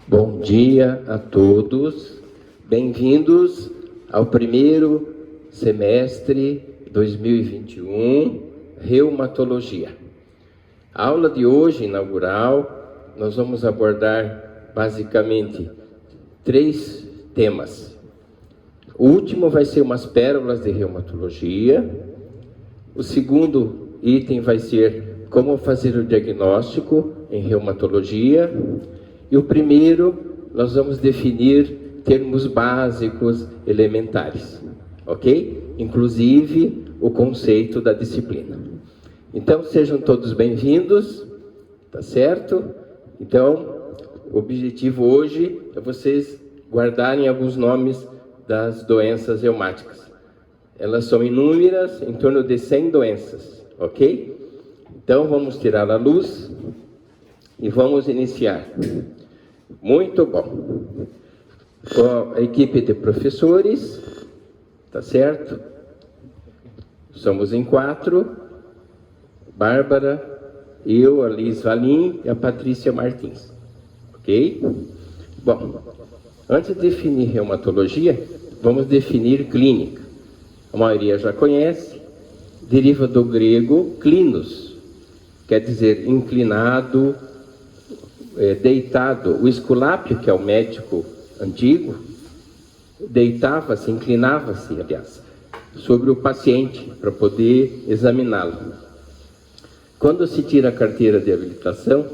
Bom dia a todos, bem-vindos ao primeiro semestre 2021, Reumatologia. A aula de hoje, inaugural, nós vamos abordar basicamente 3 temas. O último vai ser umas pérolas de reumatologia. O segundo item vai ser como fazer o diagnóstico em reumatologia. E o primeiro, nós vamos definir termos básicos elementares, ok? Inclusive o conceito da disciplina. Então, sejam todos bem-vindos, tá certo? Então, o objetivo hoje é vocês guardarem alguns nomes das doenças reumáticas. Elas são inúmeras, em torno de 100 doenças, ok? Então, vamos tirar a luz e vamos iniciar. Muito bom. Com a equipe de professores, tá certo? Somos em 4, Bárbara, eu, a Liz Valim e a Patrícia Martins, ok? Bom, antes de definir reumatologia, vamos definir clínica. A maioria já conhece, deriva do grego klinos, quer dizer inclinado, deitado. O Esculápio, que é o médico antigo, deitava-se, inclinava-se, aliás, sobre o paciente para poder examiná-lo. Quando se tira a carteira de habilitação,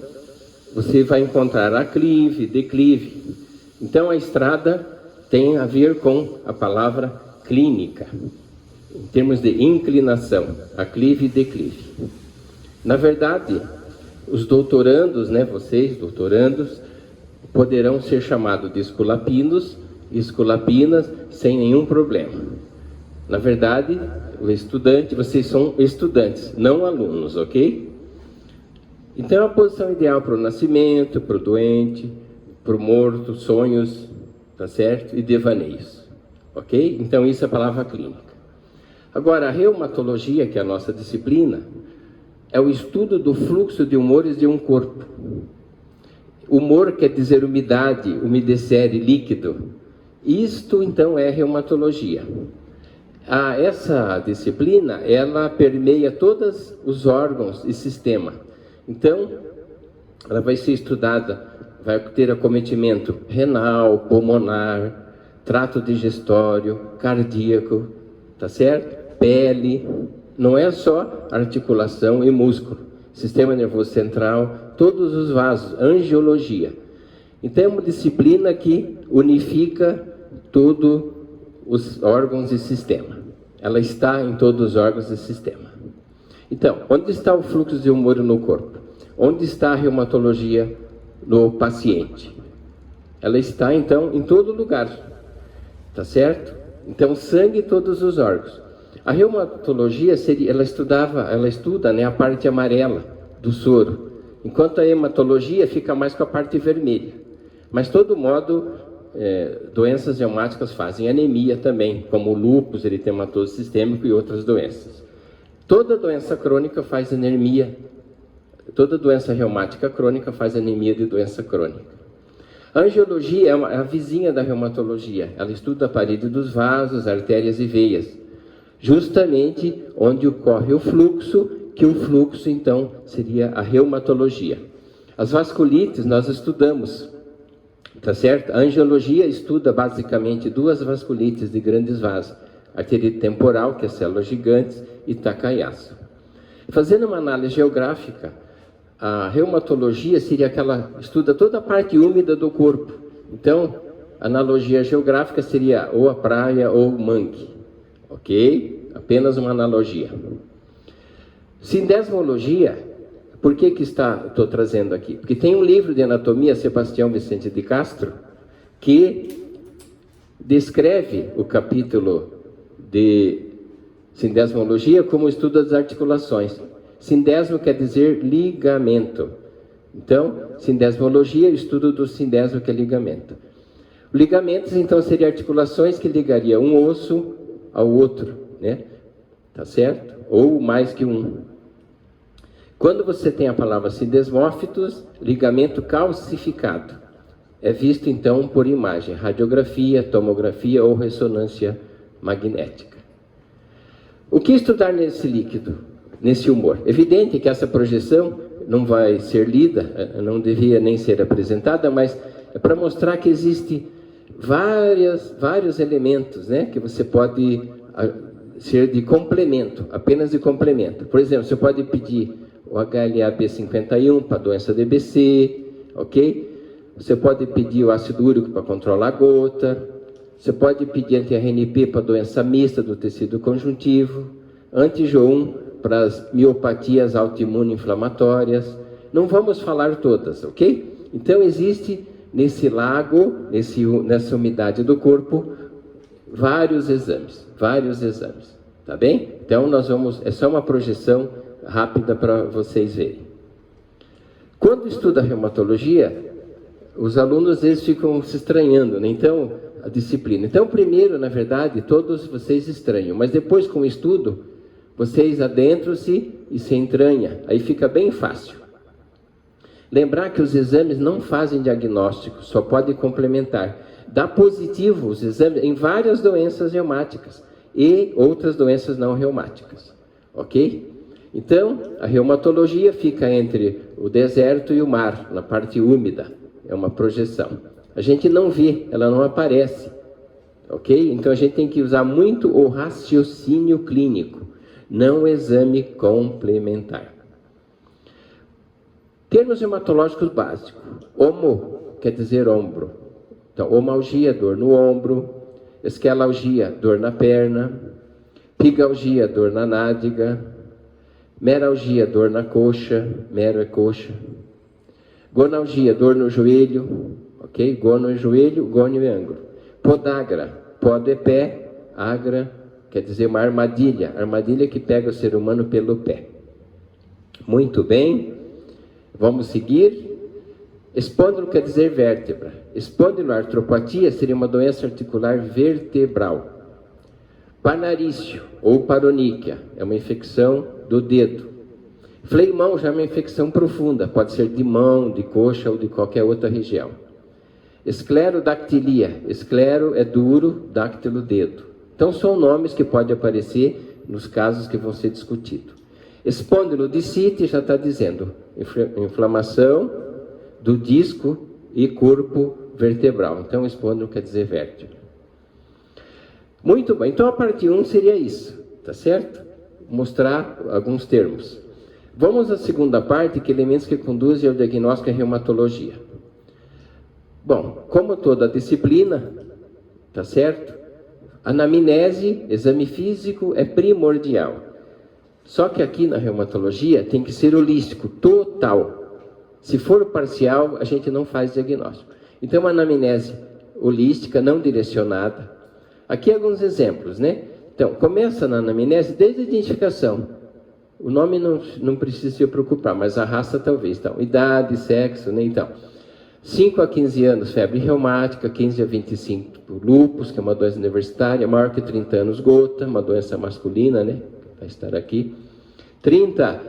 você vai encontrar aclive, declive. Então a estrada tem a ver com a palavra clínica, em termos de inclinação, aclive e declive. Na verdade, os doutorandos, vocês, doutorandos, poderão ser chamados de esculapinos e esculapinas sem nenhum problema. Na verdade, o estudante, vocês são estudantes, não alunos, ok? Então, a posição ideal para o nascimento, para o doente, para o morto, sonhos, tá certo? E devaneios, ok? Então, isso é a palavra clínica. Agora, a reumatologia, que é a nossa disciplina, é o estudo do fluxo de humores de um corpo. Humor quer dizer umidade, umedecere, líquido. Isto, então, é reumatologia. Essa disciplina, ela permeia todos os órgãos e sistema. Então, ela vai ser estudada, vai ter acometimento renal, pulmonar, trato digestório, cardíaco, tá certo? Pele. Não é só articulação e músculo, sistema nervoso central, todos os vasos, angiologia. Então é uma disciplina que unifica todos os órgãos e sistema. Ela está em todos os órgãos e sistema. Então, onde está o fluxo de humor no corpo? Onde está a reumatologia no paciente? Ela está, então, em todo lugar, tá certo? Então, sangue em todos os órgãos. A reumatologia ela estuda a parte amarela do soro, enquanto a hematologia fica mais com a parte vermelha. Mas, de todo modo, doenças reumáticas fazem anemia também, como o lúpus, eritematoso sistêmico e outras doenças. Toda doença crônica faz anemia, toda doença reumática crônica faz anemia de doença crônica. A angiologia é a vizinha da reumatologia, ela estuda a parede dos vasos, artérias e veias, justamente onde ocorre o fluxo, que o fluxo, então, seria a reumatologia. As vasculites nós estudamos, tá certo? A angiologia estuda basicamente 2 vasculites de grandes vasos, arterite temporal, que é células gigantes, e Takayasu. Fazendo uma análise geográfica, a reumatologia seria estuda toda a parte úmida do corpo. Então, a analogia geográfica seria ou a praia ou o mangue. Ok? Apenas uma analogia. Sindesmologia, por que estou trazendo aqui? Porque tem um livro de anatomia, Sebastião Vicente de Castro, que descreve o capítulo de sindesmologia como estudo das articulações. Sindesmo quer dizer ligamento. Então, sindesmologia é o estudo do sindesmo, que é ligamento. Ligamentos, então, seriam articulações que ligariam um osso ao outro, tá certo? Ou mais que um. Quando você tem a palavra sindesmófitos, ligamento calcificado. é visto então por imagem, radiografia, tomografia ou ressonância magnética. O que estudar nesse líquido, nesse humor? Evidente que essa projeção não vai ser lida, não devia nem ser apresentada, mas é para mostrar que existe vários elementos, né, que você pode ser de complemento, apenas de complemento. Por exemplo, você pode pedir o HLA-B51 para a doença DBC, ok? Você pode pedir o ácido úrico para controlar a gota, você pode pedir anti-RNP para a doença mista do tecido conjuntivo, anti-Jo1 para as miopatias autoimuno-inflamatórias. Não vamos falar todas, ok? Então existe nesse lago, nessa umidade do corpo, vários exames, tá bem? Então é só uma projeção rápida para vocês verem. Quando estuda reumatologia, os alunos eles ficam se estranhando, né? Então, a disciplina. Então, primeiro, na verdade, todos vocês estranham, mas depois com o estudo, vocês adentram-se e se entranha, aí fica bem fácil. Lembrar que os exames não fazem diagnóstico, só podem complementar. Dá positivo os exames em várias doenças reumáticas e outras doenças não reumáticas, ok? Então, a reumatologia fica entre o deserto e o mar, na parte úmida, é uma projeção. A gente não vê, ela não aparece, ok? Então a gente tem que usar muito o raciocínio clínico, não o exame complementar. Termos reumatológicos básicos. Homo quer dizer ombro. Então, homalgia, dor no ombro. Esquialgia, dor na perna. Pigalgia, dor na nádega. Meralgia, dor na coxa. Mero é coxa. Gonalgia, dor no joelho. Ok? Gono é joelho, gônio é ângulo. Podagra, pod é pé. Agra quer dizer uma armadilha. Armadilha que pega o ser humano pelo pé. Muito bem. Vamos seguir. Espôndilo quer dizer vértebra. Espondiloartropatia seria uma doença articular vertebral. Panarício ou paroníquia é uma infecção do dedo. Fleimão já é uma infecção profunda, pode ser de mão, de coxa ou de qualquer outra região. Esclerodactilia. Esclero é duro, dáctilo dedo. Então são nomes que podem aparecer nos casos que vão ser discutidos. Espondilodicite já está dizendo inflamação do disco e corpo vertebral. Então, espôndilo quer dizer vértebra. Muito bem. Então, a parte 1 seria isso, tá certo? Mostrar alguns termos. Vamos à segunda parte, que elementos que conduzem ao diagnóstico e reumatologia. Bom, como toda disciplina, tá certo? Anamnese, exame físico, é primordial. Só que aqui na reumatologia tem que ser holístico, total. Se for parcial, a gente não faz diagnóstico. Então, uma anamnese holística, não direcionada. Aqui alguns exemplos, né? Então, começa na anamnese desde a identificação. O nome não precisa se preocupar, mas a raça talvez. Então, idade, sexo, né? Então, 5 a 15 anos, febre reumática, 15 a 25, lúpus, que é uma doença universitária, maior que 30 anos, gota, uma doença masculina, né? Vai estar aqui. 30,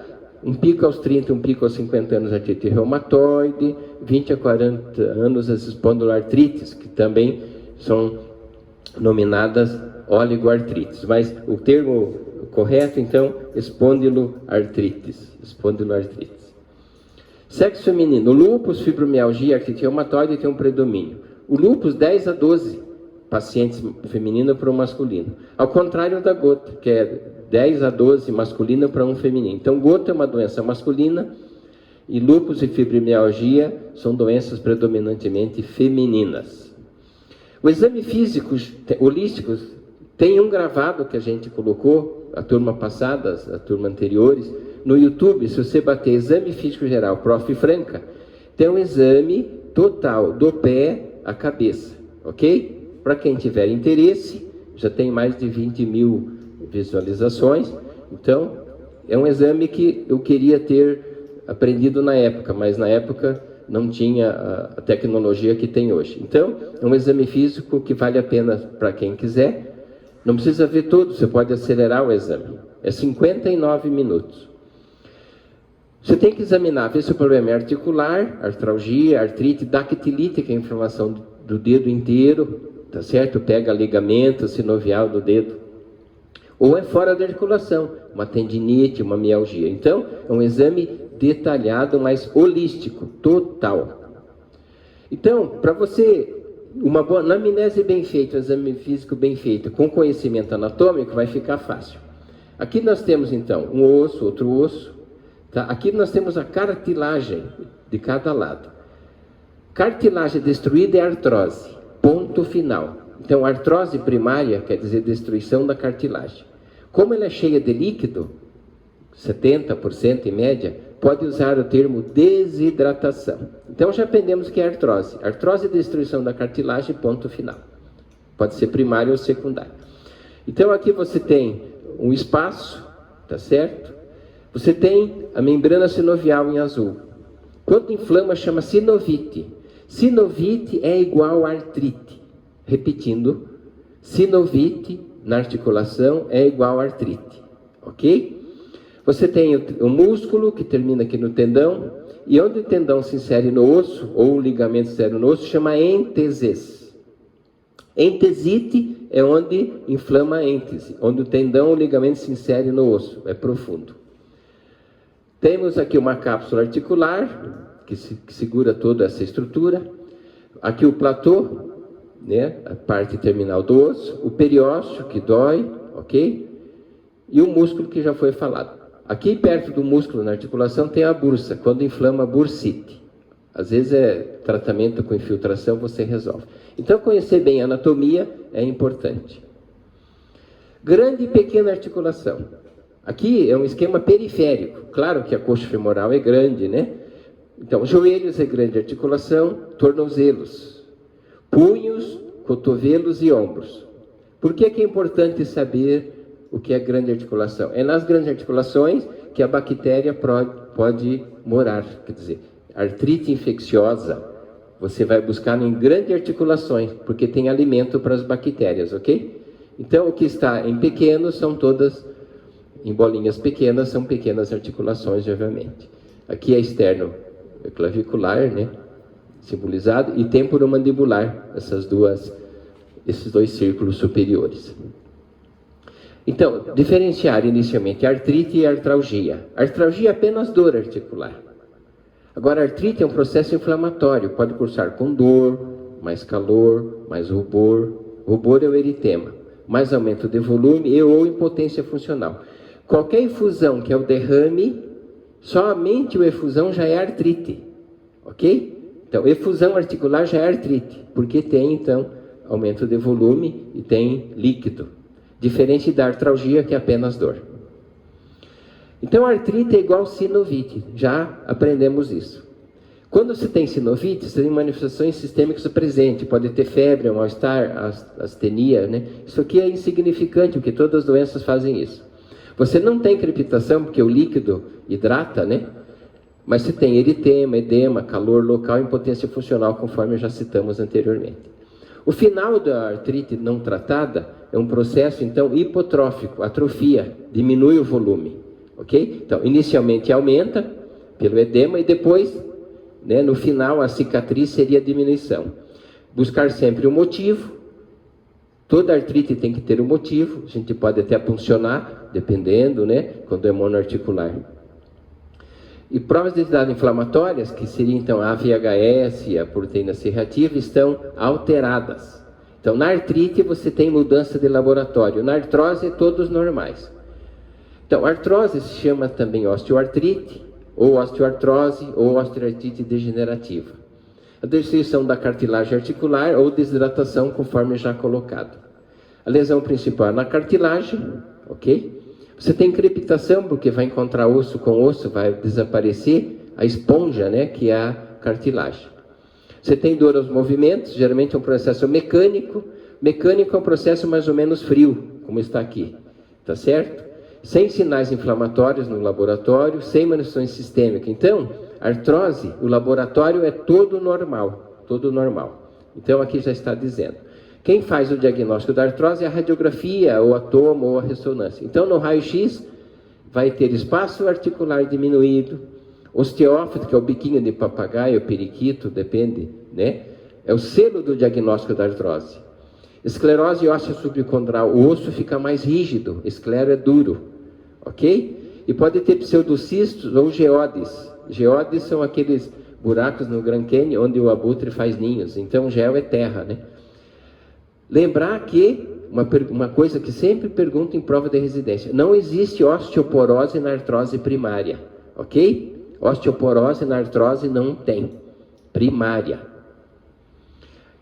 um pico aos 30, um pico aos 50 anos, artrite reumatoide. 20 a 40 anos, as espondiloartrites, que também são nominadas oligoartrites. Mas o termo correto, então, espondiloartrites. Espondiloartrites. Sexo feminino. O lúpus, fibromialgia, artrite reumatoide tem um predomínio. O lúpus, 10 a 12 pacientes feminino para um masculino. Ao contrário da gota, que é 10 a 12 masculino para um feminino. Então, gota é uma doença masculina e lúpus e fibromialgia são doenças predominantemente femininas. O exame físico holístico tem um gravado que a gente colocou, a turma passada, a turma anteriores, no YouTube. Se você bater exame físico geral, Prof. Franca, tem um exame total do pé à cabeça, ok? Para quem tiver interesse, já tem mais de 20 mil visualizações. Então, é um exame que eu queria ter aprendido na época, mas na época não tinha a tecnologia que tem hoje. Então, é um exame físico que vale a pena para quem quiser. Não precisa ver tudo, você pode acelerar o exame. É 59 minutos. Você tem que examinar, ver se o problema é articular, artralgia, artrite, dactilite, que é a inflamação do dedo inteiro, tá certo? Pega ligamento sinovial do dedo. Ou é fora da articulação, uma tendinite, uma mialgia. Então, é um exame detalhado, mas holístico, total. Então, para você, uma boa anamnese bem feita, um exame físico bem feito, com conhecimento anatômico, vai ficar fácil. Aqui nós temos, então, um osso, outro osso. Tá? Aqui nós temos a cartilagem de cada lado. Cartilagem destruída é artrose, ponto final. Então, artrose primária quer dizer destruição da cartilagem. Como ela é cheia de líquido, 70% em média, pode usar o termo desidratação. Então, já aprendemos que é artrose. Artrose é destruição da cartilagem, ponto final. Pode ser primária ou secundária. Então, aqui você tem um espaço, tá certo? Você tem a membrana sinovial em azul. Quando inflama, chama sinovite. Sinovite é igual a artrite. Repetindo, sinovite na articulação é igual a artrite. Ok? Você tem o músculo, que termina aqui no tendão, e onde o tendão se insere no osso, ou o ligamento se insere no osso, chama enteses. Entesite é onde inflama a êntese, onde o tendão ou o ligamento se insere no osso, é profundo. Temos aqui uma cápsula articular, que segura toda essa estrutura. Aqui o platô, né, a parte terminal do osso. O periósteo, que dói, ok? E o músculo, que já foi falado. Aqui perto do músculo na articulação tem a bursa, quando inflama a bursite. Às vezes é tratamento com infiltração, você resolve. Então conhecer bem a anatomia é importante. Grande e pequena articulação. Aqui é um esquema periférico. Claro que a coxa femoral é grande, né? Então, joelhos é grande articulação, tornozelos, punhos, cotovelos e ombros. Por que é importante saber o que é grande articulação? É nas grandes articulações que a bactéria pode morar. Quer dizer, artrite infecciosa, você vai buscar em grandes articulações, porque tem alimento para as bactérias, ok? Então, o que está em pequeno são todas... Em bolinhas pequenas, são pequenas articulações, obviamente. Aqui é externo clavicular, né? Simbolizado, e temporomandibular, esses dois círculos superiores. Então, diferenciar inicialmente artrite e artralgia. Artralgia é apenas dor articular. Agora, artrite é um processo inflamatório, pode cursar com dor, mais calor, mais rubor. Rubor é o eritema, mais aumento de volume e ou impotência funcional. Qualquer efusão que é o derrame, somente o efusão já é artrite, ok? Então, efusão articular já é artrite, porque tem, então, aumento de volume e tem líquido. Diferente da artralgia, que é apenas dor. Então, a artrite é igual sinovite, já aprendemos isso. Quando você tem sinovite, você tem manifestações sistêmicas presentes, pode ter febre, mal-estar, astenia, né? Isso aqui é insignificante, porque todas as doenças fazem isso. Você não tem crepitação, porque o líquido hidrata, né? Mas você tem eritema, edema, calor local e impotência funcional, conforme já citamos anteriormente. O final da artrite não tratada é um processo, então, hipotrófico, atrofia, diminui o volume, ok? Então, inicialmente aumenta pelo edema e depois, né, no final, a cicatriz seria a diminuição. Buscar sempre o motivo. Toda artrite tem que ter um motivo, a gente pode até puncionar, dependendo, né, quando é monoarticular. E provas de identidade inflamatórias, que seria então a VHS e a proteína C reativa, estão alteradas. Então, na artrite você tem mudança de laboratório, na artrose todos normais. Então, artrose se chama também osteoartrite, ou osteoartrose, ou osteoartrite degenerativa. A destruição da cartilagem articular ou desidratação, conforme já colocado. A lesão principal é na cartilagem, ok? Você tem crepitação, porque vai encontrar osso com osso, vai desaparecer a esponja, né, que é a cartilagem. Você tem dor aos movimentos, geralmente é um processo mecânico. Mecânico é um processo mais ou menos frio, como está aqui, tá certo? Sem sinais inflamatórios no laboratório, sem manifestações sistêmicas. Então, artrose, o laboratório é todo normal, todo normal. Então, aqui já está dizendo. Quem faz o diagnóstico da artrose é a radiografia, ou a tomo, ou a ressonância. Então, no raio-x, vai ter espaço articular diminuído, Osteófito, que é o biquinho de papagaio, periquito, depende, né? É o selo do diagnóstico da artrose. Esclerose óssea subcondral, o osso fica mais rígido, esclero é duro, ok? E pode ter pseudocistos ou geodes. Geodes são aqueles buracos no Grand Canyon onde o abutre faz ninhos, então gel é terra, né? Lembrar que, uma coisa que sempre pergunto em prova de residência, não existe osteoporose na artrose primária, ok? Osteoporose na artrose não tem, primária.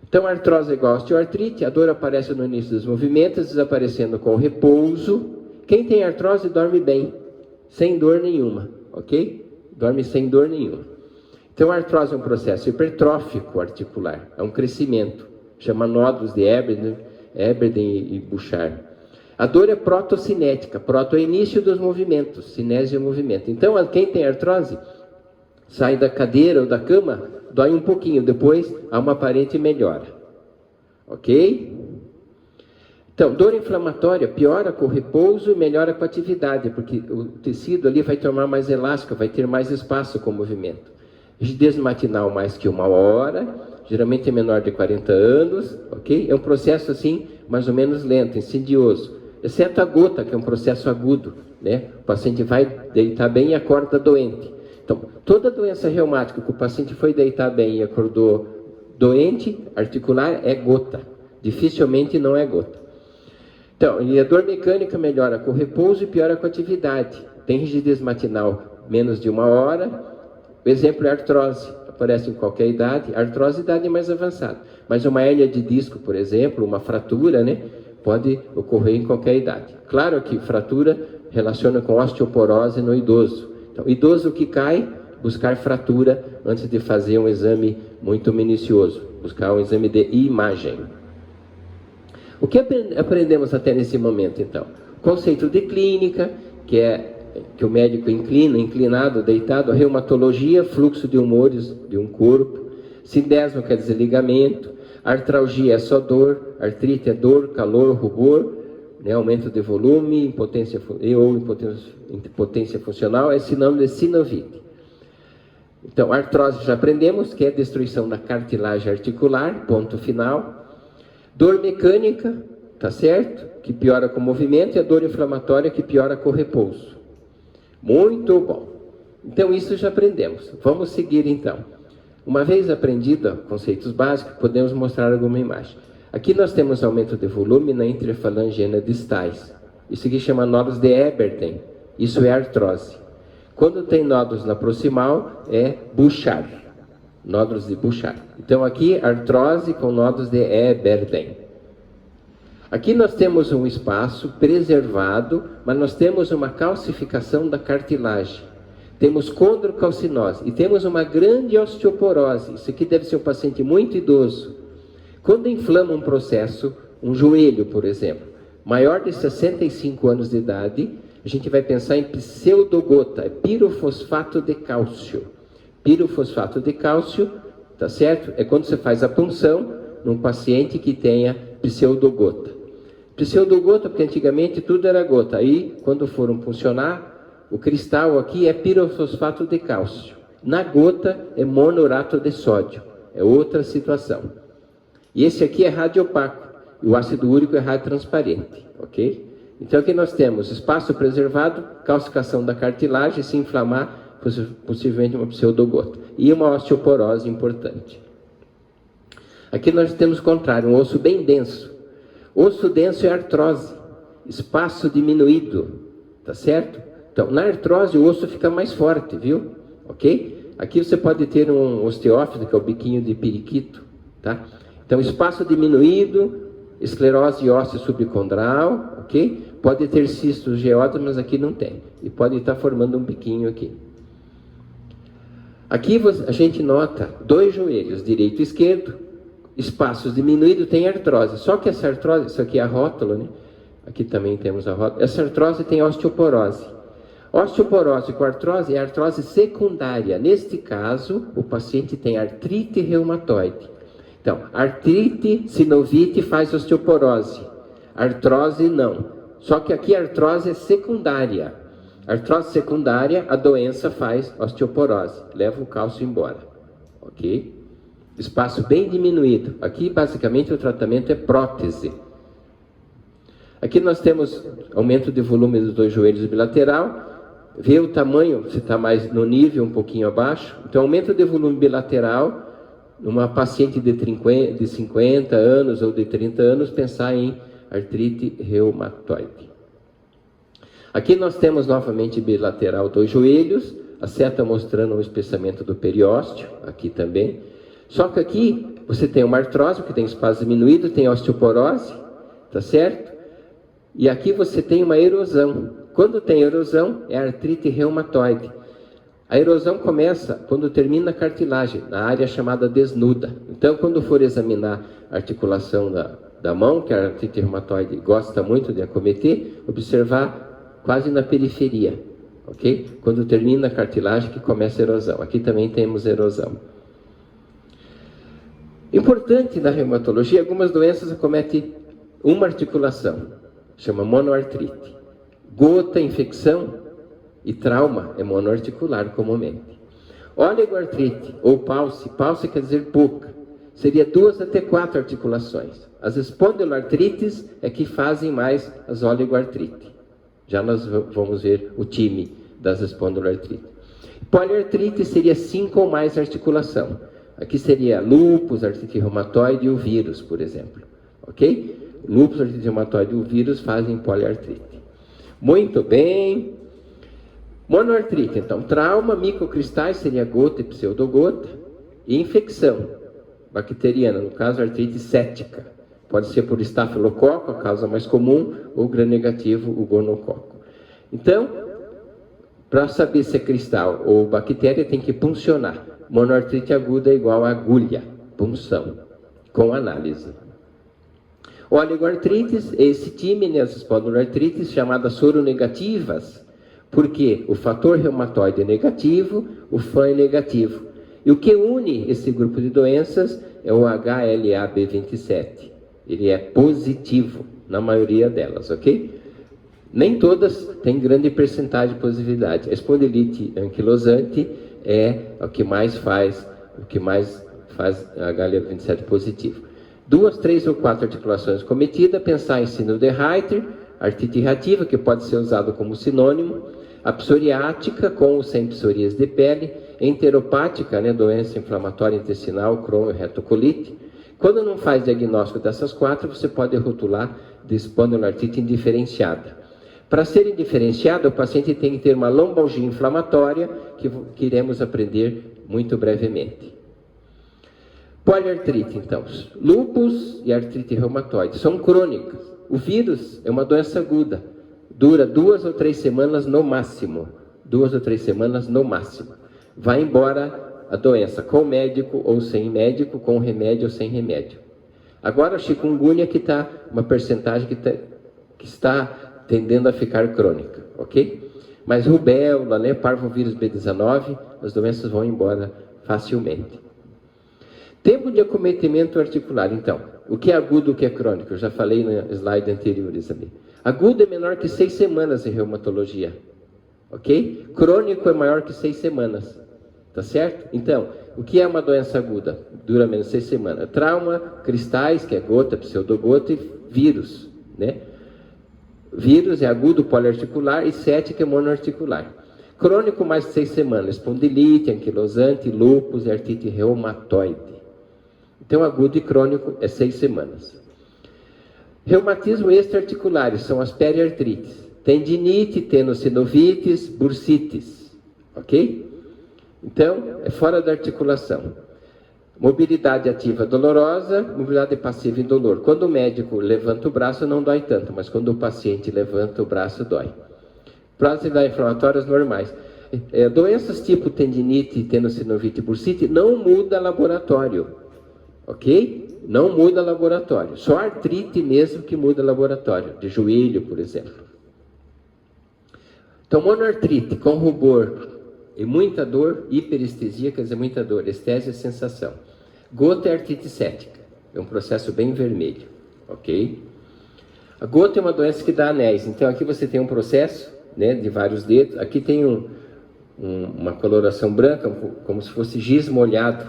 Então, a artrose é igual a osteoartrite, a dor aparece no início dos movimentos, desaparecendo com o repouso. Quem tem artrose dorme bem, sem dor nenhuma, ok? Dorme sem dor nenhuma. Então, a artrose é um processo hipertrófico articular, é um crescimento, chama nódulos de Eberden e Bouchard. A dor é protocinética, proto é início dos movimentos, cinese é o movimento. Então, quem tem artrose, sai da cadeira ou da cama, dói um pouquinho, depois há uma aparente melhora. Ok? Então, dor inflamatória piora com o repouso e melhora com a atividade, porque o tecido ali vai tornar mais elástico, vai ter mais espaço com o movimento. Rigidez matinal mais que 1 hora, geralmente é menor de 40 anos, ok? É um processo assim, mais ou menos lento, insidioso. Exceto a gota, que é um processo agudo, né? O paciente vai deitar bem e acorda doente. Então, toda doença reumática que o paciente foi deitar bem e acordou doente, articular, é gota. Dificilmente não é gota. Então, e a dor mecânica melhora com repouso e piora com atividade. Tem rigidez matinal menos de 1 hora. O exemplo é artrose. Aparece em qualquer idade. Artrose, idade mais avançada. Mas uma hérnia de disco, por exemplo, uma fratura, né? Pode ocorrer em qualquer idade. Claro que fratura relaciona com osteoporose no idoso. Então, idoso que cai, buscar fratura antes de fazer um exame muito minucioso. Buscar um exame de imagem. O que aprendemos até nesse momento, então? Conceito de clínica, que é que o médico inclinado, deitado, a reumatologia, fluxo de humores de um corpo, sindesmo quer dizer ligamento, artralgia é só dor, artrite é dor, calor, rubor, né, aumento de volume, impotência funcional, é sinônimo de sinovite. Então, artrose já aprendemos, que é destruição da cartilagem articular, ponto final. Dor mecânica, tá certo? Que piora com o movimento, e a dor inflamatória que piora com o repouso. Muito bom. Então, isso já aprendemos. Vamos seguir, então. Uma vez aprendido conceitos básicos, podemos mostrar alguma imagem. Aqui nós temos aumento de volume na interfalangiana distais. Isso aqui chama nódulos de Eberden. Isso é artrose. Quando tem nódulos na proximal, é Bouchard. Nódulos de Bouchard. Então aqui, artrose com nódulos de Eberden. Aqui nós temos um espaço preservado, mas nós temos uma calcificação da cartilagem. Temos condrocalcinose e temos uma grande osteoporose. Isso aqui deve ser um paciente muito idoso. Quando inflama um processo, um joelho, por exemplo, maior de 65 anos de idade, a gente vai pensar em pseudogota, é pirofosfato de cálcio. Pirofosfato de cálcio, tá certo? É quando você faz a punção num paciente que tenha pseudogota. Pseudogota, porque antigamente tudo era gota. Aí, quando foram puncionar, o cristal aqui é pirofosfato de cálcio. Na gota é monourato de sódio. É outra situação. E esse aqui é radiopaco. E o ácido úrico é radiotransparente. Ok? Então aqui nós temos espaço preservado, calcificação da cartilagem, se inflamar, possivelmente uma pseudogota. E uma osteoporose importante. Aqui nós temos o contrário, um osso bem denso. Osso denso é artrose. Espaço diminuído. Tá certo? Então, na artrose, o osso fica mais forte, viu? Ok? Aqui você pode ter um osteófito, que é o biquinho de periquito, tá? Então, espaço diminuído, esclerose óssea subcondral, ok? Pode ter cistos geodes, mas aqui não tem. E pode estar formando um biquinho aqui. Aqui a gente nota 2 joelhos, direito e esquerdo, espaços diminuídos, tem artrose. Só que essa artrose, isso aqui é a rótula, né? Aqui também temos a rótula. Essa artrose tem osteoporose. Osteoporose com artrose é artrose secundária. Neste caso, o paciente tem artrite reumatoide. Então, artrite, sinovite faz osteoporose. Artrose não. Só que aqui a artrose é secundária. Artrose secundária, a doença faz osteoporose, leva o cálcio embora, ok? Espaço bem diminuído. Aqui, basicamente, o tratamento é prótese. Aqui nós temos aumento de volume dos dois joelhos bilateral. Vê o tamanho, se está mais no nível, um pouquinho abaixo. Então, aumento de volume bilateral, numa paciente de 50 anos ou de 30 anos, pensar em artrite reumatoide. Aqui nós temos novamente bilateral dos joelhos, a seta mostrando o espessamento do periósteo, aqui também. Só que aqui você tem uma artrose, que tem espaço diminuído, tem osteoporose, tá certo? E aqui você tem uma erosão. Quando tem erosão, é artrite reumatoide. A erosão começa quando termina a cartilagem, na área chamada desnuda. Então, quando for examinar a articulação da mão, que a artrite reumatoide gosta muito de acometer, observar quase na periferia, ok? Quando termina a cartilagem que começa a erosão. Aqui também temos erosão. Importante na reumatologia, algumas doenças acometem uma articulação, chama monoartrite. Gota, infecção e trauma é monoarticular comumente. Oligoartrite ou palse, palse quer dizer pouca, seria 2 até 4 articulações. As espondiloartrites é que fazem mais as oligoartrite. Já nós vamos ver o time das espondiloartrites. Poliartrite seria 5 ou mais articulação. Aqui seria lúpus, artrite reumatoide e o vírus, por exemplo. Ok? Lúpus, artrite reumatoide e o vírus fazem poliartrite. Muito bem. Monoartrite, então, trauma, microcristais, seria gota e pseudogota. E infecção bacteriana, no caso, artrite cética. Pode ser por estafilococo, a causa mais comum, ou gram-negativo, o gonococo. Então, para saber se é cristal ou bactéria, tem que puncionar. Monoartrite aguda é igual a agulha, punção, com análise. Oligoartrites, esse time, né, as espondiloartrites, chamadas soronegativas, porque o fator reumatoide é negativo, o FAM é negativo. E o que une esse grupo de doenças é o HLA-B27. Ele é positivo na maioria delas, ok? Nem todas têm grande percentagem de positividade. A espondilite anquilosante é o que mais faz HLA-27 positivo. 2, 3 ou 4 articulações cometidas, pensar em síndrome de Reiter, artrite reativa, que pode ser usado como sinônimo, a psoriática com ou sem psorias de pele, enteropática, né, doença inflamatória intestinal, Crohn e retocolite. Quando não faz diagnóstico dessas 4, você pode rotular de espondiloartrite indiferenciada. Para ser indiferenciada, o paciente tem que ter uma lombalgia inflamatória, que iremos aprender muito brevemente. Poliartrite, então. Lúpus e artrite reumatoide são crônicas. O vírus é uma doença aguda. Dura 2 ou 3 semanas no máximo. 2 ou 3 semanas no máximo. Vai embora a doença com médico ou sem médico, com remédio ou sem remédio. Agora a chikungunya que está uma percentagem que está tendendo a ficar crônica, ok? Mas rubéola, né, parvovírus B19, as doenças vão embora facilmente. Tempo de acometimento articular, então. O que é agudo, o que é crônico? Eu já falei no slide anteriores ali. Agudo é menor que 6 semanas em reumatologia, ok? Crônico é maior que 6 semanas. Tá certo? Então, o que é uma doença aguda? Dura menos 6 semanas. Trauma, cristais, que é gota, pseudogota, e vírus, né? Vírus é agudo poliarticular e cética é monoarticular. Crônico, mais de 6 semanas. Espondilite, anquilosante, lúpus e artrite reumatoide. Então, agudo e crônico é 6 semanas. Reumatismo extraarticulares são as periartrites. Tendinite, tenossinovites, bursites. Ok? Então, é fora da articulação. Mobilidade ativa dolorosa, mobilidade passiva indolor. Quando o médico levanta o braço, não dói tanto, mas quando o paciente levanta o braço, dói. Próximas inflamatórias normais. Doenças tipo tendinite, tenossinovite e bursite não muda laboratório. Ok? Não muda laboratório. Só artrite mesmo que muda laboratório. De joelho, por exemplo. Então, monoartrite com rubor e muita dor, hiperestesia, quer dizer, muita dor, estésia e sensação. Gota é artrite cética, é um processo bem vermelho, ok? A gota é uma doença que dá anéis, então aqui você tem um processo né, de vários dedos. Aqui tem uma coloração branca, como se fosse giz molhado,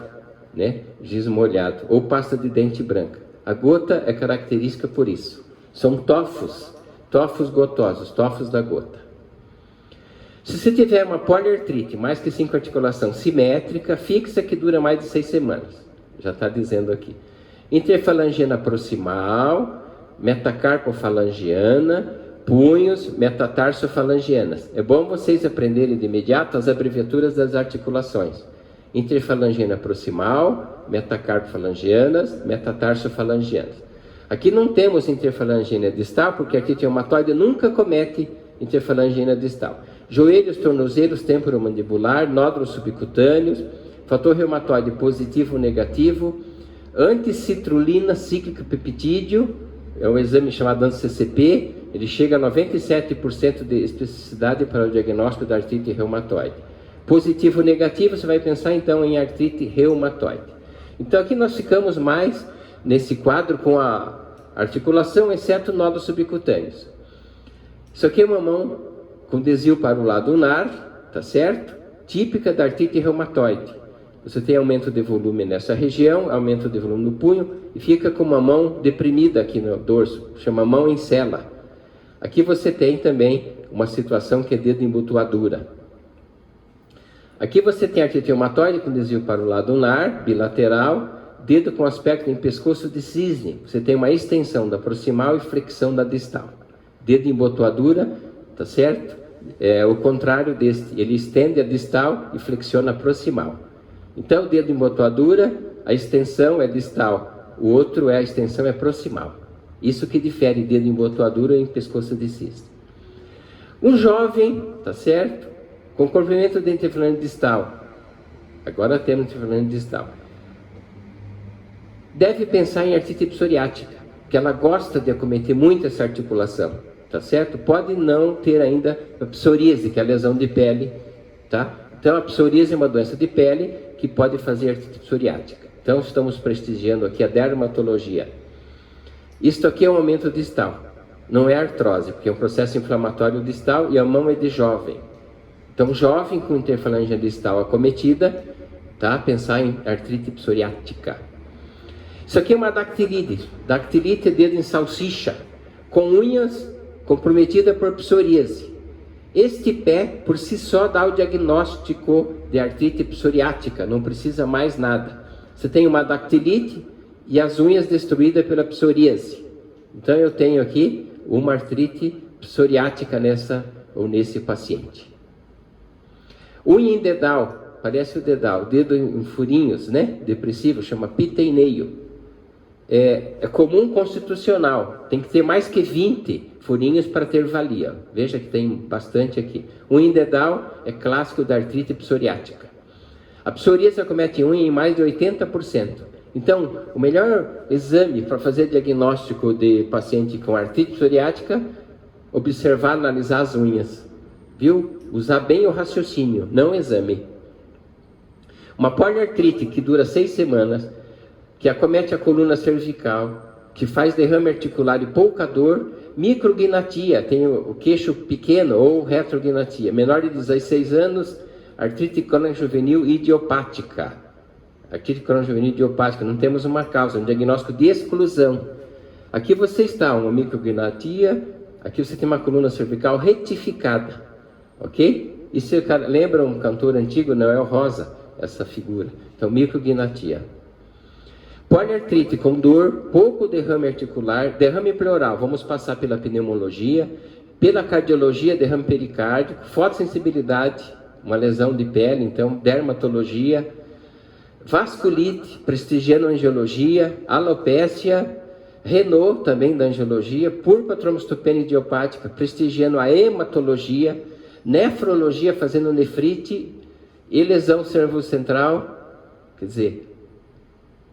né? Giz molhado, ou pasta de dente branca. A gota é característica por isso. São tofos gotosos, tofos da gota. Se você tiver uma poliartrite, mais que 5 articulação simétrica, fixa, que dura mais de 6 semanas, já está dizendo aqui. Interfalangiana proximal, metacarpofalangiana, punhos, metatarsofalangianas. É bom vocês aprenderem de imediato as abreviaturas das articulações. Interfalangiana proximal, metacarpofalangianas, metatarsofalangianas. Aqui não temos interfalangiana distal, porque a artrite reumatoide nunca comete interfalangiana distal. Joelhos, tornozelos, temporomandibular, nódulos subcutâneos, fator reumatoide positivo ou negativo, anticitrulina cíclica peptídeo, é um exame chamado ANCCP, ele chega a 97% de especificidade para o diagnóstico da artrite reumatoide. Positivo ou negativo, você vai pensar então em artrite reumatoide. Então aqui nós ficamos mais nesse quadro com a articulação, exceto nódulos subcutâneos. Isso aqui é uma mão com desvio para o lado ulnar, tá certo? Típica da artrite reumatoide. Você tem aumento de volume nessa região, aumento de volume no punho, e fica com uma mão deprimida aqui no dorso, chama mão em sela. Aqui você tem também uma situação que é dedo em botoadura. Aqui você tem artrite reumatoide com desvio para o lado ulnar, bilateral, dedo com aspecto em pescoço de cisne. Você tem uma extensão da proximal e flexão da distal. Dedo em botoadura, tá certo? É o contrário deste, ele estende a distal e flexiona a proximal. Então, o dedo em botoadura, a extensão é distal, o outro a extensão é proximal. Isso que difere dedo em botoadura em pescoço de cisne. Um jovem, tá certo? Com comprimento de interfalante distal. Agora temos interfalante distal. Deve pensar em artrite psoriática, que ela gosta de acometer muito essa articulação, tá certo? Pode não ter ainda a psoríase, que é a lesão de pele, tá? Então a psoríase é uma doença de pele que pode fazer artrite psoriática. Então estamos prestigiando aqui a dermatologia. Isto aqui é um aumento distal, não é artrose, porque é um processo inflamatório distal e a mão é de jovem. Então jovem com interfalange distal acometida, tá? Pensar em artrite psoriática. Isso aqui é uma dactilite. Dactilite é dedo em salsicha, com unhas comprometida por psoríase. Este pé, por si só, dá o diagnóstico de artrite psoriática, não precisa mais nada. Você tem uma dactilite e as unhas destruídas pela psoríase. Então eu tenho aqui uma artrite psoriática nesse paciente. Unha em dedal, parece o dedal, dedo em furinhos, né? Depressivo, chama piteineio. É comum constitucional, tem que ter mais que 20 furinhos para ter valia. Veja que tem bastante aqui. Unha em dedal é clássico da artrite psoriática. A psoríase acomete unha em mais de 80%. Então, o melhor exame para fazer diagnóstico de paciente com artrite psoriática, observar, analisar as unhas. Viu? Usar bem o raciocínio, não o exame. Uma poliartrite que dura 6 semanas, que acomete a coluna cervical, que faz derrame articular e pouca dor, micrognatia, tem o queixo pequeno ou retrognatia, menor de 16 anos, artrite crônica juvenil idiopática. Artrite crônica juvenil idiopática, não temos uma causa, um diagnóstico de exclusão. Aqui você está, uma micrognatia, aqui você tem uma coluna cervical retificada, ok? Isso lembra um cantor antigo, Noel Rosa, essa figura. Então, micrognatia. Poliartrite com dor, pouco derrame articular, derrame pleural, vamos passar pela pneumologia, pela cardiologia, derrame pericárdico, fotossensibilidade, uma lesão de pele, então dermatologia, vasculite, prestigiando angiologia, alopécia, Renault, também da angiologia, púrpura trombocitopenia idiopática, prestigiando a hematologia, nefrologia, fazendo nefrite e lesão cervicocentral, quer dizer,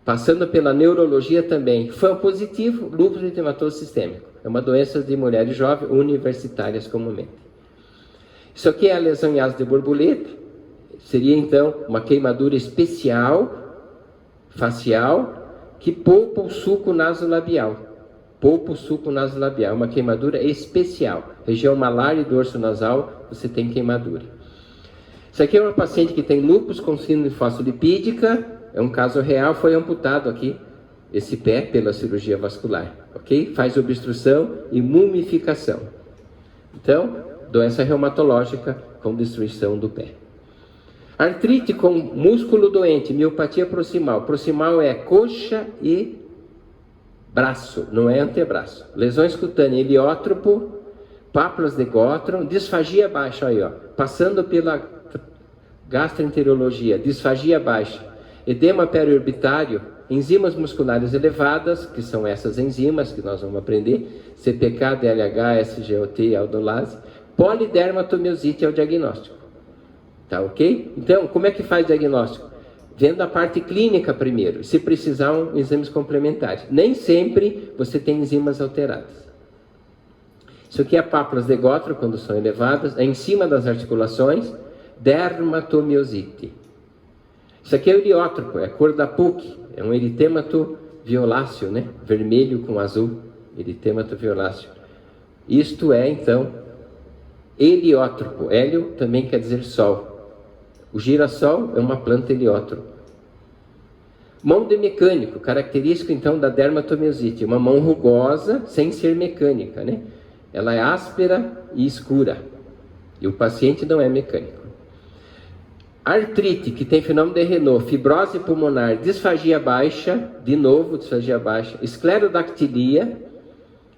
passando pela neurologia também. FAM positivo, lúpus eritematoso sistêmico. É uma doença de mulheres jovens, universitárias comumente. Isso aqui é a lesão em asa de borboleta. Seria então uma queimadura especial, facial, que poupa o suco nasolabial. polpo suco nasolabial, uma queimadura especial. Região malar e dorso nasal, você tem queimadura. Isso aqui é uma paciente que tem lúpus com síndrome fosfolipídica, é um caso real, foi amputado aqui esse pé pela cirurgia vascular, ok? Faz obstrução e mumificação. Então, doença reumatológica com destruição do pé. Artrite com músculo doente, miopatia proximal. Proximal é coxa e braço, não é antebraço. Lesões cutâneas, heliótropo, pápulas de Gottron, disfagia baixa, aí ó, passando pela gastroenterologia, disfagia baixa, edema periorbitário, enzimas musculares elevadas, que são essas enzimas que nós vamos aprender, CPK, DLH, SGOT e aldolase, polidermatomiosite é o diagnóstico. Tá ok? Então, como é que faz o diagnóstico? Vendo a parte clínica primeiro, se precisar exames complementares. Nem sempre você tem enzimas alteradas. Isso aqui é pápulas de Gottron, quando são elevadas, é em cima das articulações, dermatomiosite. Isso aqui é o heliótropo, é a cor da PUC, é um eritêmato violáceo, né? Vermelho com azul, eritêmato violáceo. Isto é, então, heliótropo. Hélio também quer dizer sol. O girassol é uma planta heliótropo. Mão de mecânico, característico então da dermatomiosite, uma mão rugosa sem ser mecânica, né? Ela é áspera e escura. E o paciente não é mecânico. Artrite, que tem fenômeno de Renault, fibrose pulmonar, disfagia baixa, de novo disfagia baixa, esclerodactilia,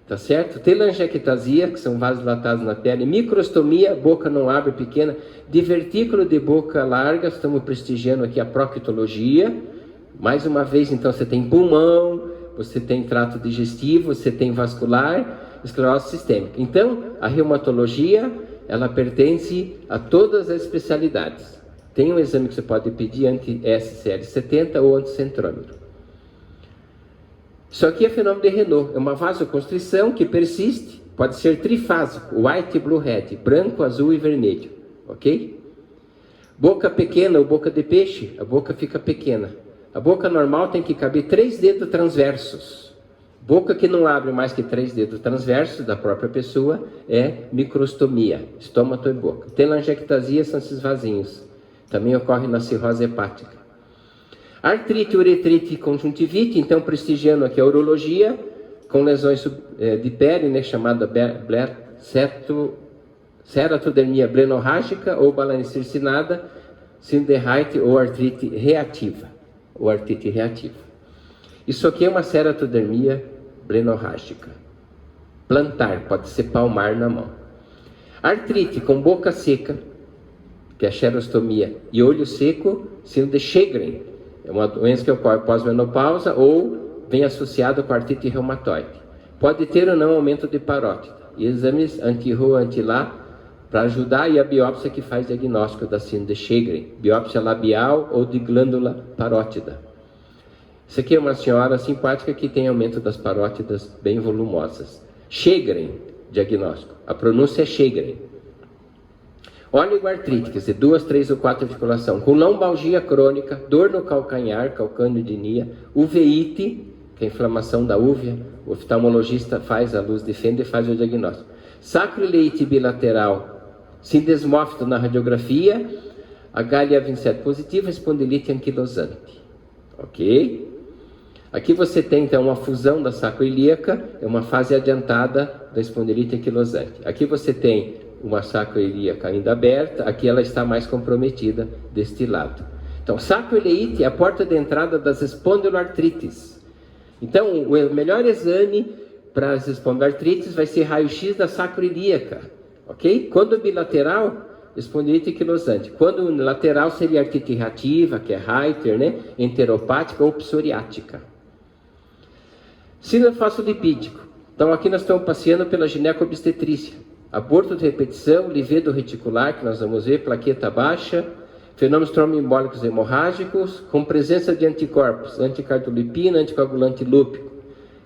tá certo? Telangiectasia, que são vasos dilatados na pele, microstomia, boca não abre, pequena, divertículo de boca larga, estamos prestigiando aqui a proctologia. Mais uma vez, então, você tem pulmão, você tem trato digestivo, você tem vascular, esclerose sistêmica. Então, a reumatologia, ela pertence a todas as especialidades. Tem um exame que você pode pedir anti-SCL70 ou anticentrômero. Isso aqui é fenômeno de Renault, é uma vasoconstrição que persiste, pode ser trifásico, white, blue, red, branco, azul e vermelho, ok? Boca pequena ou boca de peixe, a boca fica pequena. A boca normal tem que caber 3 dedos transversos. Boca que não abre mais que 3 dedos transversos da própria pessoa é microstomia, estômago e boca. Telangiectasia são esses vasinhos. Também ocorre na cirrose hepática. Artrite, uretrite e conjuntivite, então prestigiando aqui a urologia, com lesões de pele, né, chamada ceratodermia blenorrágica ou balanicircinada, síndrome de Reit ou artrite reativa. Isso aqui é uma ceratodermia blenorrágica. Plantar, pode ser palmar na mão. Artrite com boca seca, que é a xerostomia, e olho seco, síndrome de Sjögren. É uma doença que ocorre pós-menopausa ou vem associada com artrite reumatoide. Pode ter ou não aumento de parótida. E exames anti-RO, anti-LA, para ajudar, e a biópsia que faz diagnóstico da síndrome de Sjögren. Biópsia labial ou de glândula parótida. Isso aqui é uma senhora simpática que tem aumento das parótidas bem volumosas. Sjögren, diagnóstico. A pronúncia é Sjögren. Oligoartrite, quer dizer, 2, 3 ou 4 articulações, com lombalgia crônica, dor no calcanhar, calcaneodynia, uveíte, que é a inflamação da úvea, o oftalmologista faz a luz de Fender e faz o diagnóstico. Sacroileite bilateral, sindesmófito na radiografia, HLA27 positiva, espondilite anquilosante. Ok? Aqui você tem então uma fusão da sacroilíaca, é uma fase adiantada da espondilite anquilosante. Aqui você tem uma sacroilíaca ainda aberta, aqui ela está mais comprometida deste lado. Então, sacroileite é a porta de entrada das espondiloartrites. Então, o melhor exame para as espondiloartrites vai ser raio-x da sacroilíaca, ok? Quando bilateral, espondilite anquilosante. Quando lateral seria artrite reativa, que é Reiter, né? Enteropática ou psoriática. Síndrome fosfolipídico. Então, aqui nós estamos passeando pela gineco-obstetrícia. Aborto de repetição, livedo reticular, que nós vamos ver, plaqueta baixa, fenômenos tromboembólicos hemorrágicos, com presença de anticorpos, anticardiolipina, anticoagulante lúpico,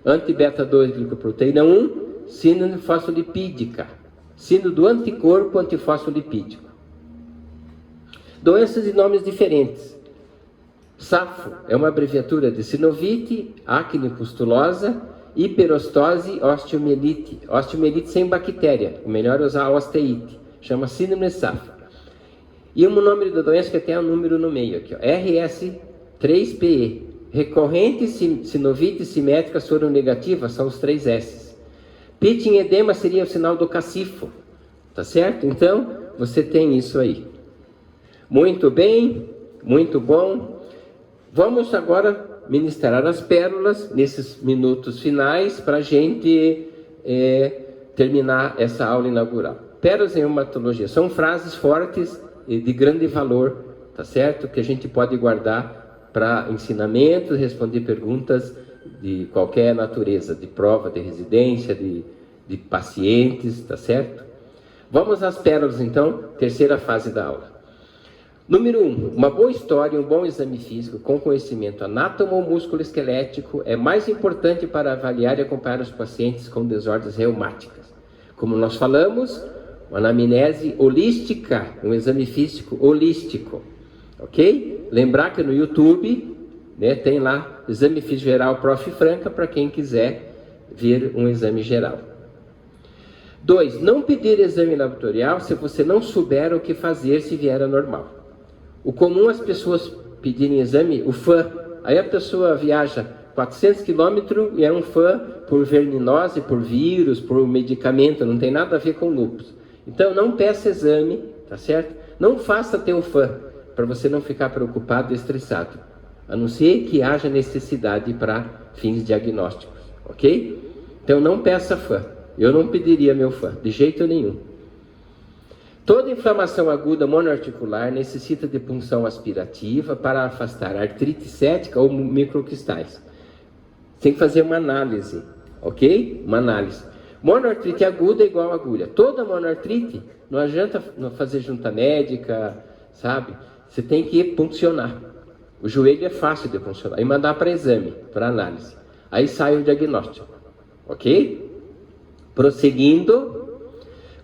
anti-beta-2 glicoproteína 1, síndrome fosfolipídica, síndrome do anticorpo antifosfolipídico. Doenças de nomes diferentes. SAFO é uma abreviatura de sinovite, acne pustulosa, hiperostose, osteomielite. Osteomielite sem bactéria, melhor usar a osteite, chama síndrome de SAFA. E o nome da doença que tem um número no meio aqui, ó, RS3PE. Recorrente, sinovite, simétrica, soronegativa, são os 3 S. Pitting edema seria o sinal do cacifo, tá certo? Então, você tem isso aí. Muito bem, muito bom. Vamos agora ministrar as pérolas nesses minutos finais para a gente terminar essa aula inaugural. Pérolas em hematologia são frases fortes e de grande valor, tá certo? Que a gente pode guardar para ensinamentos, responder perguntas de qualquer natureza, de prova, de residência, de pacientes, tá certo? Vamos às pérolas então, terceira fase da aula. Número 1, uma boa história, um bom exame físico com conhecimento anatomo-músculo-esquelético é mais importante para avaliar e acompanhar os pacientes com desordens reumáticas. Como nós falamos, uma anamnese holística, um exame físico holístico, ok? Lembrar que no YouTube, né, tem lá exame físico geral Prof. Franca para quem quiser ver um exame geral. 2, não pedir exame laboratorial se você não souber o que fazer se vier anormal. O comum as pessoas pedirem exame, o FAM, aí a pessoa viaja 400 km e é um FAM por verminose, por vírus, por medicamento, não tem nada a ver com lúpus. Então não peça exame, tá certo? Não faça teu FAM, para você não ficar preocupado e estressado, a não ser que haja necessidade para fins diagnósticos, ok? Então não peça FAM, eu não pediria meu FAM, de jeito nenhum. Toda inflamação aguda monoarticular necessita de punção aspirativa para afastar artrite cética ou microcristais. Tem que fazer uma análise, ok? Uma análise. Monoartrite aguda é igual a agulha. Toda monoartrite, não adianta fazer junta médica, sabe? Você tem que puncionar. O joelho é fácil de puncionar. E mandar para exame, para análise. Aí sai o diagnóstico, ok? Prosseguindo.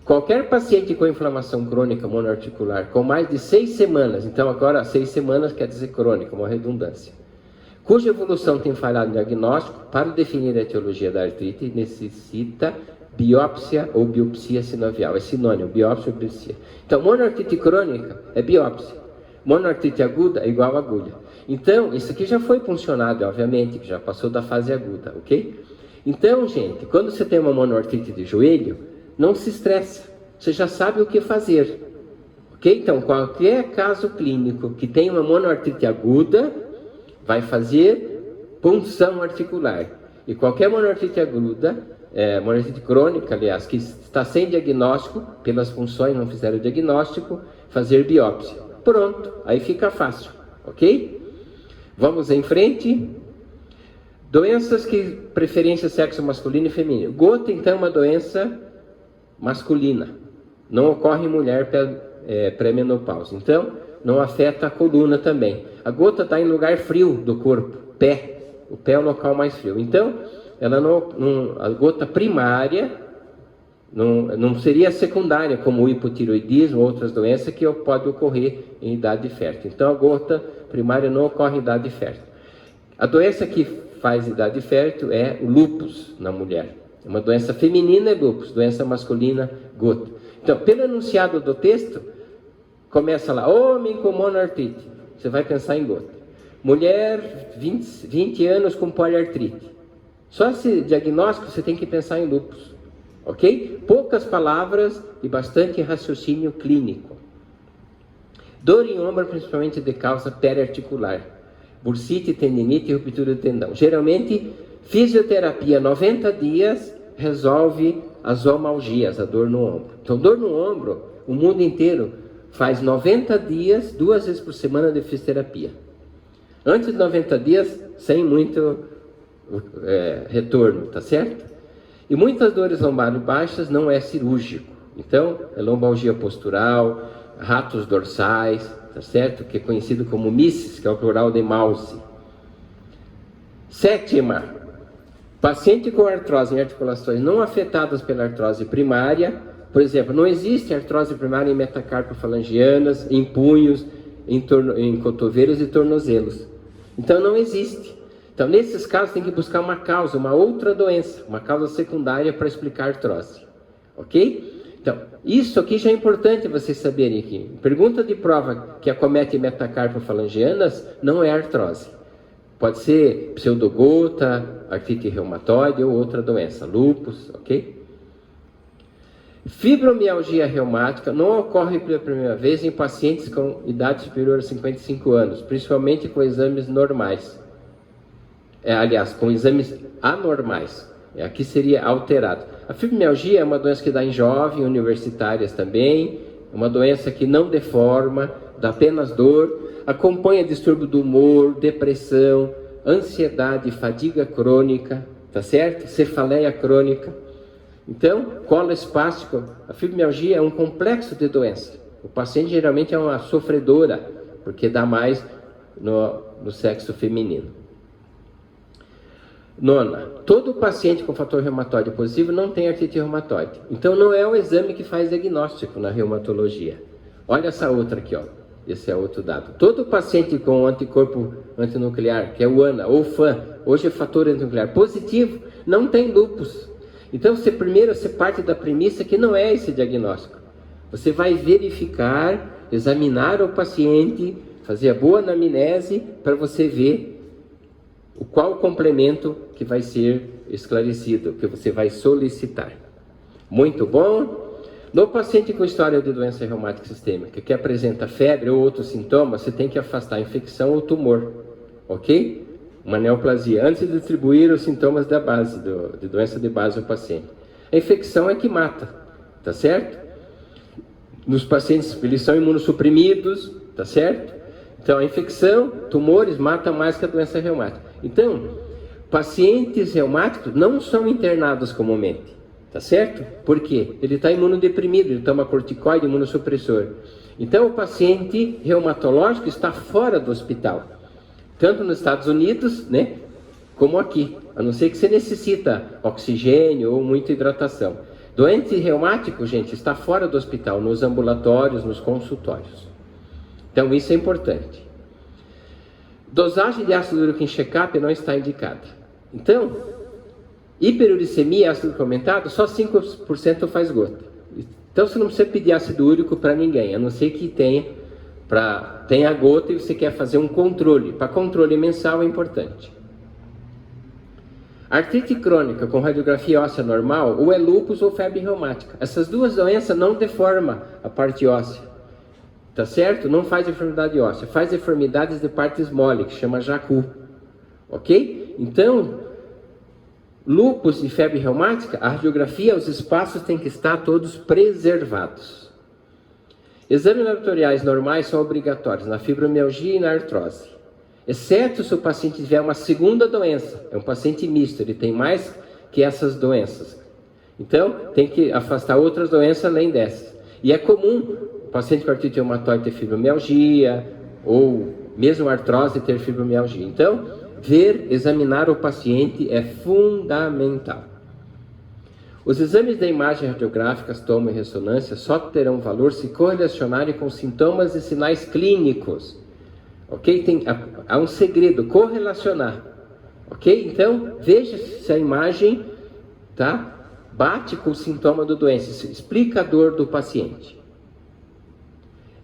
Qualquer paciente com inflamação crônica monoarticular com mais de 6 semanas, então agora 6 semanas quer dizer crônica, uma redundância, cuja evolução tem falhado no diagnóstico, para definir a etiologia da artrite, necessita biópsia ou biopsia sinovial. É sinônimo, biópsia ou biopsia. Então, monoartrite crônica é biópsia. Monoartrite aguda é igual a agulha. Então, isso aqui já foi puncionado, obviamente, que já passou da fase aguda, ok? Então, gente, quando você tem uma monoartrite de joelho, não se estressa, você já sabe o que fazer, ok? Então, qualquer caso clínico que tenha uma monoartrite aguda, vai fazer punção articular. E qualquer monoartrite aguda, monoartrite crônica, aliás, que está sem diagnóstico, pelas funções não fizeram o diagnóstico, fazer biópsia. Pronto, aí fica fácil, ok? Vamos em frente. Doenças que preferência sexo masculino e feminino. Gota, então, é uma doença masculina, não ocorre em mulher pré-menopausa, então não afeta a coluna também. A gota está em lugar frio do corpo, pé, o pé é o local mais frio, então ela a gota primária não seria secundária, como o hipotiroidismo ou outras doenças que pode ocorrer em idade fértil. Então a gota primária não ocorre em idade fértil. A doença que faz idade fértil é o lúpus na mulher. Uma doença feminina é lúpus, doença masculina, gota. Então, pelo enunciado do texto, começa lá, homem com monoartrite, você vai pensar em gota. Mulher, 20 anos com poliartrite. Só esse diagnóstico você tem que pensar em lúpus, ok? Poucas palavras e bastante raciocínio clínico. Dor em ombro, principalmente de causa periarticular. Bursite, tendinite e ruptura do tendão. Geralmente, fisioterapia 90 dias resolve as omalgias, a dor no ombro. Então, dor no ombro, o mundo inteiro faz 90 dias, 2 vezes por semana de fisioterapia. Antes de 90 dias, sem muito retorno, tá certo? E muitas dores lombares baixas não é cirúrgico. Então, é lombalgia postural, ratos dorsais, tá certo? Que é conhecido como missis, que é o plural de mouse. 7ª. Paciente com artrose em articulações não afetadas pela artrose primária, por exemplo, não existe artrose primária em metacarpofalangianas, em punhos, em cotovelos e tornozelos. Então não existe. Então, nesses casos, tem que buscar uma causa, uma outra doença, uma causa secundária para explicar a artrose. Ok? Então, isso aqui já é importante vocês saberem aqui. Pergunta de prova que acomete metacarpofalangianas não é artrose. Pode ser pseudogota, artrite reumatoide ou outra doença, lúpus, ok? Fibromialgia reumática não ocorre pela primeira vez em pacientes com idade superior a 55 anos, principalmente com exames normais. Aliás, com exames anormais. Aqui seria alterado. A fibromialgia é uma doença que dá em jovens, universitárias também, uma doença que não deforma, dá apenas dor, acompanha distúrbio do humor, depressão, ansiedade, fadiga crônica, tá certo? Cefaleia crônica. Então, colo espástico, a fibromialgia é um complexo de doença. O paciente geralmente é uma sofredora, porque dá mais no sexo feminino. Nona, todo paciente com fator reumatoide positivo não tem artrite reumatoide. Então, não é o exame que faz diagnóstico na reumatologia. Olha essa outra aqui, ó. Esse é outro dado. Todo paciente com anticorpo antinuclear, que é o ANA ou FAN, hoje é fator antinuclear positivo, não tem lúpus. Então, primeiro você parte da premissa que não é esse diagnóstico. Você vai verificar, examinar o paciente, fazer a boa anamnese para você ver qual o complemento que vai ser esclarecido, que você vai solicitar. Muito bom. No paciente com história de doença reumática sistêmica, que apresenta febre ou outros sintomas, você tem que afastar a infecção ou tumor, ok? Uma neoplasia, antes de distribuir os sintomas da base, de doença de base ao paciente. A infecção é que mata, tá certo? Nos pacientes, eles são imunossuprimidos, tá certo? Então, a infecção, tumores, mata mais que a doença reumática. Então, pacientes reumáticos não são internados comumente, tá certo? Por quê? Ele está imunodeprimido, ele toma corticoide, imunossupressor. Então, o paciente reumatológico está fora do hospital, tanto nos Estados Unidos, né, como aqui, a não ser que você necessita oxigênio ou muita hidratação. Doente reumático, gente, está fora do hospital, nos ambulatórios, nos consultórios. Então, isso é importante. Dosagem de ácido úrico em check-up não está indicada. Então, hiperuricemia e ácido úrico aumentado, só 5% faz gota. Então, você não precisa pedir ácido úrico para ninguém, a não ser que tenha gota e você quer fazer um controle. Para controle mensal é importante. Artrite crônica com radiografia óssea normal, ou é lúpus ou febre reumática. Essas duas doenças não deformam a parte óssea. Tá certo? Não faz deformidade óssea, faz deformidades de partes mole, que chama JACU. Ok? Então, lúpus e febre reumática, a radiografia, os espaços têm que estar todos preservados. Exames laboratoriais normais são obrigatórios na fibromialgia e na artrose. Exceto se o paciente tiver uma segunda doença, é um paciente misto, ele tem mais que essas doenças. Então, tem que afastar outras doenças além dessas. E é comum o paciente com artrite reumatoide ter fibromialgia, ou mesmo artrose ter fibromialgia. Então, examinar o paciente é fundamental. Os exames da imagem radiográfica, tomo e ressonância, só terão valor se correlacionarem com sintomas e sinais clínicos. Ok? Há um segredo, correlacionar. Ok? Então, veja se a imagem bate com o sintoma do doença, explica a dor do paciente.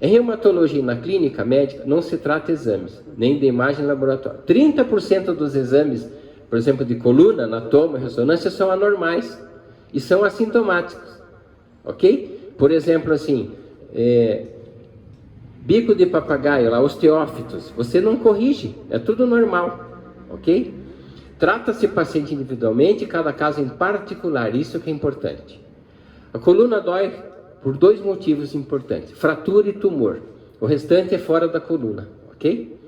Em reumatologia na clínica médica, não se trata de exames, nem de imagem laboratória. 30% dos exames, por exemplo, de coluna, tomo e ressonância, são anormais e são assintomáticos. Ok? Por exemplo, assim, bico de papagaio, osteófitos, você não corrige, é tudo normal. Ok? Trata-se paciente individualmente, cada caso em particular, isso que é importante. A coluna dói por dois motivos importantes, fratura e tumor. O restante é fora da coluna, ok?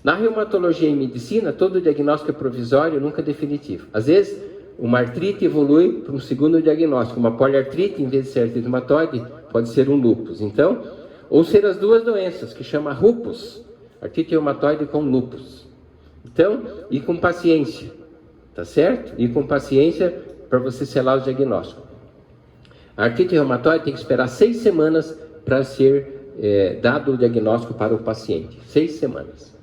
Na reumatologia e medicina, todo diagnóstico é provisório, nunca definitivo. Às vezes, uma artrite evolui para um segundo diagnóstico. Uma poliartrite, em vez de ser artrite reumatoide, pode ser um lúpus. Então, ou ser as duas doenças, que chama lupus, artrite reumatoide com lúpus. Então, ir com paciência, tá certo? Ir com paciência para você selar o diagnóstico. A artrite reumatoide tem que esperar 6 semanas para ser dado o diagnóstico para o paciente. 6 semanas.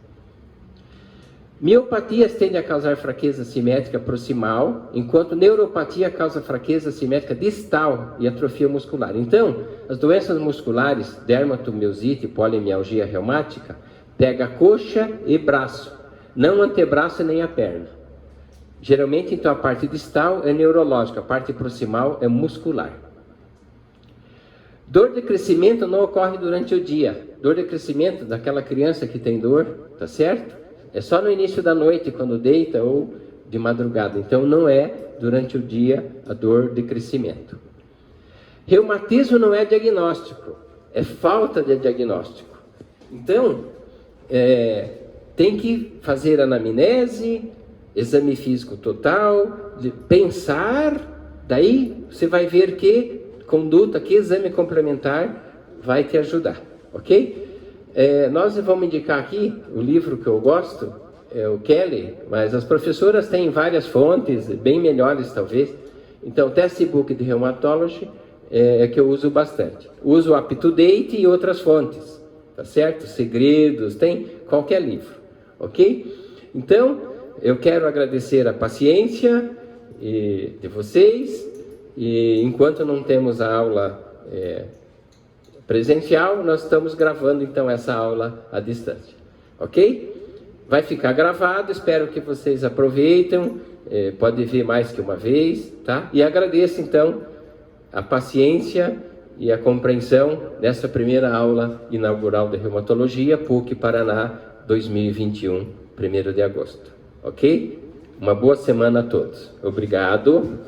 Miopatias tendem a causar fraqueza simétrica proximal, enquanto neuropatia causa fraqueza simétrica distal e atrofia muscular. Então, as doenças musculares, dermatomiosite e polimialgia reumática, pega a coxa e braço, não o antebraço nem a perna. Geralmente, então, a parte distal é neurológica, a parte proximal é muscular. Dor de crescimento não ocorre durante o dia. Dor de crescimento daquela criança que tem dor, tá certo? É só no início da noite, quando deita, ou de madrugada. Então, não é durante o dia a dor de crescimento. Reumatismo não é diagnóstico, é falta de diagnóstico. Então, tem que fazer anamnese, exame físico total, pensar, daí você vai ver que conduta, que exame complementar vai te ajudar, ok? Nós vamos indicar aqui o livro que eu gosto, é o Kelly, mas as professoras têm várias fontes, bem melhores talvez. Então, Textbook de Rheumatology é que eu uso bastante. Uso Up to Date e outras fontes, tá certo? Segredos, tem qualquer livro, ok? Então, eu quero agradecer a paciência de vocês, e enquanto não temos a aula presencial, nós estamos gravando então essa aula à distância, ok? Vai ficar gravado, espero que vocês aproveitem, pode ver mais que uma vez, tá? E agradeço então a paciência e a compreensão dessa primeira aula inaugural de Reumatologia, PUC Paraná 2021, 1º de agosto, ok? Uma boa semana a todos. Obrigado.